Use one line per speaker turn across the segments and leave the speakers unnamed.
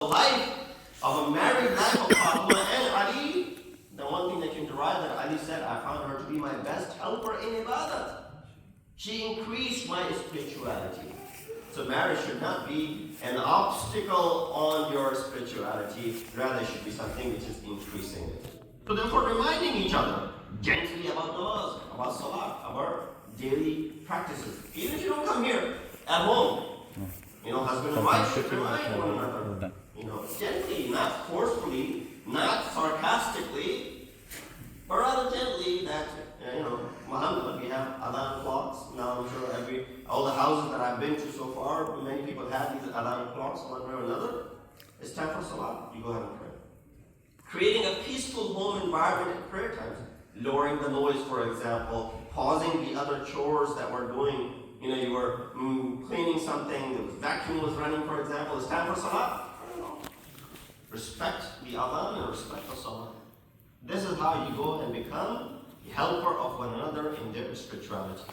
life of a married life of Fatima and Ali, the one thing that you can derive that Ali said, I found her to be my best helper in ibadah. She increased my spirituality. So marriage should not be an obstacle on your spirituality, rather it should be something which is increasing it. So therefore reminding each other gently about namaz, about salah, about daily practices. Even if you don't come here, at home, husband and wife should remind one another, gently, not forcefully, not sarcastically, but rather gently that, Muhammad, we have adhan clocks. Now I'm sure all the houses that I've been to so far, many people have these adhan clocks, one way or another. It's time for salah. You go ahead and pray. Creating a peaceful home environment at prayer times. Lowering the noise, for example. Pausing the other chores that we're doing. You were cleaning something, the vacuum was running, for example. It's time for salah. Respect the adhan and respect the salah. This is how you go and become the helper of one another in their spirituality.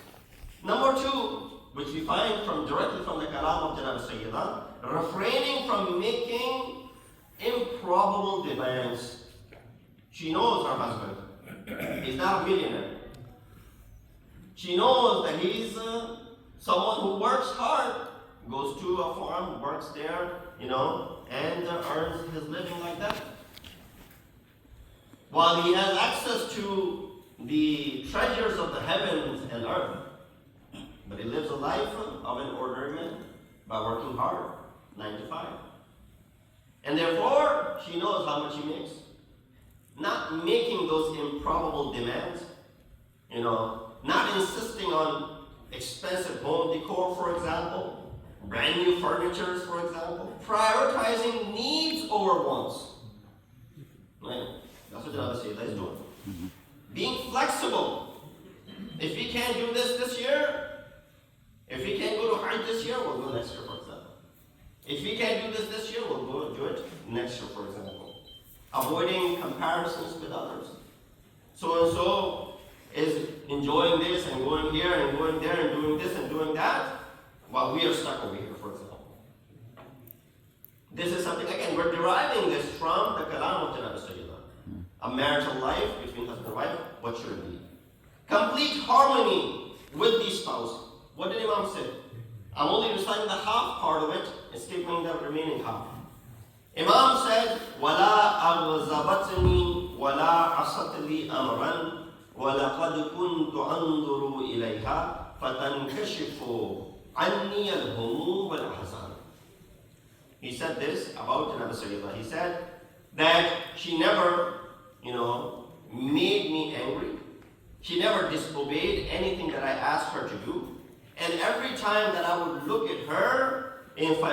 Number two, which we find directly from the kalam of Janab Sayyidah, refraining from making improbable demands. She knows her husband. He's not a millionaire. She knows that he's someone who works hard, goes to a farm, works there, and earns his living like that. While he has access to the treasures of the heavens and earth, but he lives a life of an ordinary man by working hard, 9 to 5. And therefore, she knows how much he makes. Not making those improbable demands, not insisting on expensive home decor, for example, brand new furnitures, for example, prioritizing needs over wants. Right? That's what Janab Sayyidah is doing. Being flexible. If we can't do this year, if we can't go to Hajj this year, we'll go next year, for example. If we can't do this year, we'll go do it next year, for example. Avoiding comparisons with others. So-and-so is enjoying this and going here and going there and doing this and doing that, while we are stuck over here, for example. This is something, again, we're deriving this from the kalam of Janab Sayyidah. A marital life between husband and wife, what should it be? Complete harmony with the spouse. What did Imam say? I'm only reciting the half part of it and skipping the remaining half. Imam said, وَلَا أَغْزَبَتْنِي وَلَا عَصَتْ لِي أَمْرًا وَلَقَدْ كُنْتُ أَنْظُرُ إِلَيْهَا فَتَنْكَشِفُ عَنِّي الْهُمُومُ وَالْأَحْزَانُ. He said this about Janab Sayyidah. He said that she never, made me angry. She never disobeyed anything that I asked her to do. And every time that I would look at her, she will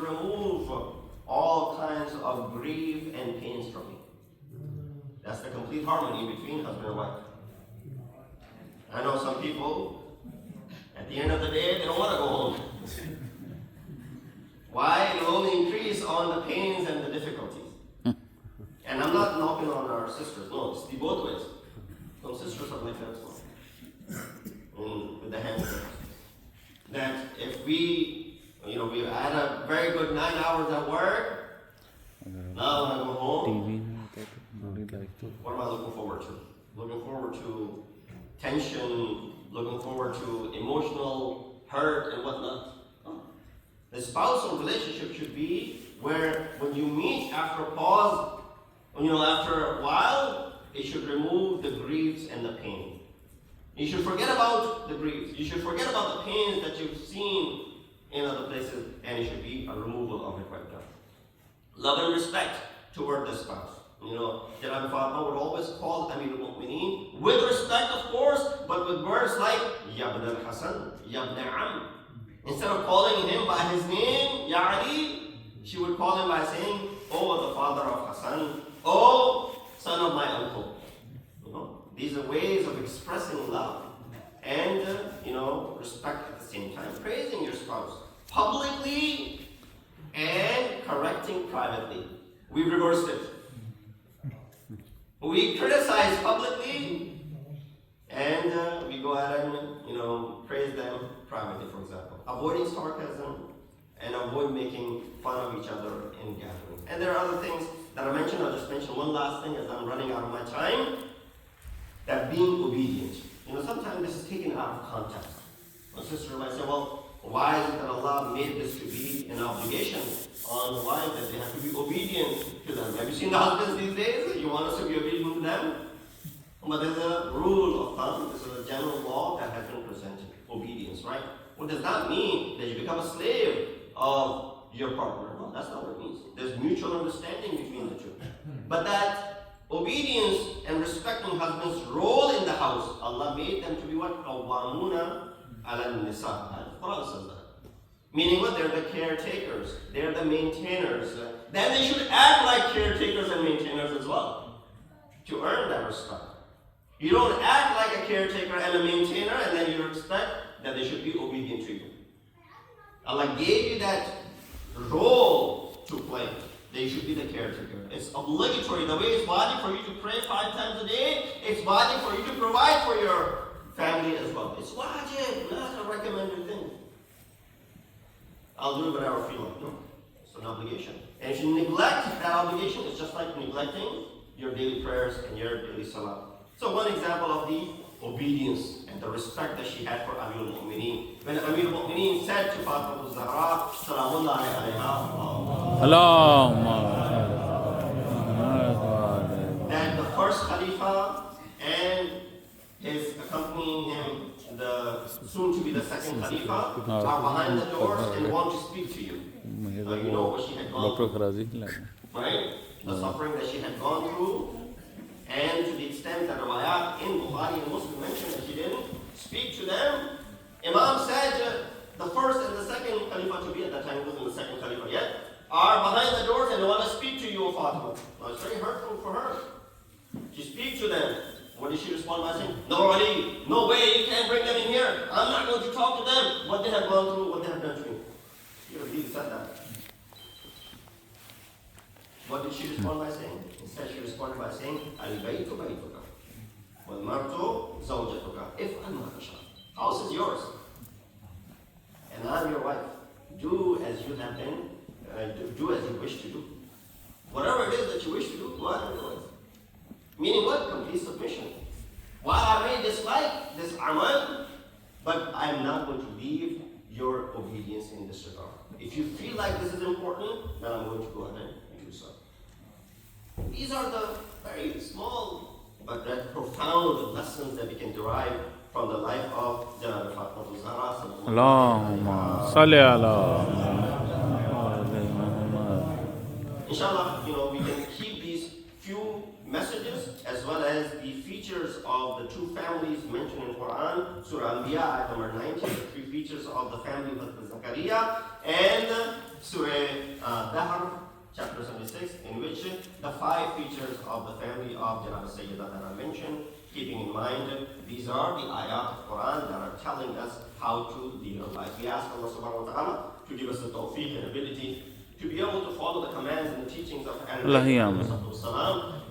remove all kinds of grief and pains from me. That's the complete harmony between husband and wife. I know some people, at the end of the day, they don't want to go home. Why? It will only increase on the pains and the difficulties. And I'm not knocking on our sisters. No, it's the both ways. Some sisters are like that as well. With the hands of that if we had a very good 9 hours at work, now when I go home, what am I looking forward to? Looking forward to tension, looking forward to emotional hurt and whatnot. The spousal relationship should be where when you meet after a pause, after a while, it should remove the griefs and the pain. You should forget about the griefs. You should forget about the pains that you've seen in other places, and it should be a removal of it right now. Love and respect toward the spouse. Janab Fatima would always call Amir al-Mu'mineen with respect, of course, but with words like Ya ibn al-Hasan, Ya ibn Am. Instead of calling him by his name, Ya Ali, she would call him by saying, Oh, the father of Hassan, oh, son of my uncle. These are ways of expressing love and, respect at the same time. Praising your spouse publicly and correcting privately. We reversed it. We criticize publicly and we go ahead and, praise them privately, for example. Avoiding sarcasm making fun of each other in gatherings. And there are other things that I mentioned. I'll just mention one last thing as I'm running out of my time. That being obedient. Sometimes this is taken out of context. A sister might say, well, why is it that Allah made this to be an obligation on the wife that they have to be obedient to them? Have you seen the husbands these days? You want us to be obedient to them? But there's a rule of thumb, this is a general law that has been presented. Obedience, right? What does that mean? That you become a slave of your partner? No, that's not what it means. There's mutual understanding between the two. But that obedience and respecting husband's role in the house, Allah made them to be what? Qawwamuna ala nisa. The Quran says that. Meaning what? They're the caretakers. They're the maintainers. Then they should act like caretakers and maintainers as well. To earn that respect. You don't act like a caretaker and a maintainer and then you expect that they should be obedient to you. Allah gave you that role to play. They should be the caretaker. It's obligatory. The way it's wajib for you to pray 5 times a day, it's wajib for you to provide for your family as well. It's wajib, not a recommended thing. I'll do it whenever I feel like. No, it's an obligation. And if you neglect that obligation, it's just like neglecting your daily prayers and your daily salah. So one example of the obedience and the respect that she had for Amir al-Mu'mineen. When Amir al-Mu'mineen said to Fatima al-Zahra, Salaamullah alayha, that the first Khalifa and his accompanying him, the soon to be the second Khalifa, are behind the doors and want to speak to you. Now you know what she had gone through, right? The suffering that she had gone through. And to the extent that Riwayat in Bukhari and Muslim mentioned that she didn't speak to them, Imam said the first and the second Khalifa to be at that time, it wasn't the second Khalifa yet, are behind the doors and they want to speak to you, O Fatima. Well, it's very hurtful for her. She speaks to them. What did she respond by saying? No, Ali, no way, you can't bring them in here. I'm not going to talk to them. What they have gone through, what they have done to me. She really said that. What did she respond by saying? Instead, she responded by saying, Ahl-e-Bait baytuka, wal martu zawjatuka. If'al ma tasha. House is yours, and I'm your wife. Do as you have been. Do as you wish to do. Whatever it is that you wish to do, go ahead and do it. Meaning what? Complete submission. While I may dislike this amal, but I'm not going to leave your obedience in this regard. If you feel like this is important, then I'm going to go ahead and do so. These are the very small but very profound lessons that we can derive from the life of Janab Fatima Zahra.
Allahumma salli ala.
Inshallah, we can keep these few messages as well as the features of the two families mentioned in Quran, Surah Anbiya, ayat number 90, the 3 features of the family of Zakaria, and Surah Dahr, chapter 76, in which the 5 features of the family of Janab Sayyidah that I mentioned, keeping in mind these are the ayat of Quran that are telling us how to lead our life. We ask Allah subhanahu wa ta'ala to give us the tawfiq and ability to be able to follow the commands and the teachings of Ahl-e-Bait.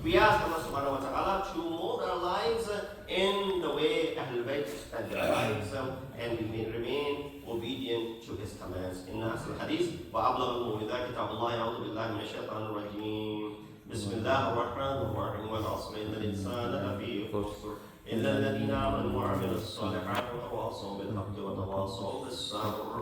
We ask Allah subhanahu wa ta'ala to mold our lives in the way Ahl-e-Bait spent their lives, and we may remain obedient to his commands. In Nasr al-Hadith, وَأَبْلَغُ إِذَا كِتَابُ اللَّهِ أَعُوذُ بِاللَّهِ مِنَ الشَّيْطَانِ الرَّجِيمِ بسم الله الرحمن الرحيم والعصر إن الإنسان لفي خسر إلا الذين آمنوا وعملوا الصالحات وتواصوا بالحق وتواصوا بالصبر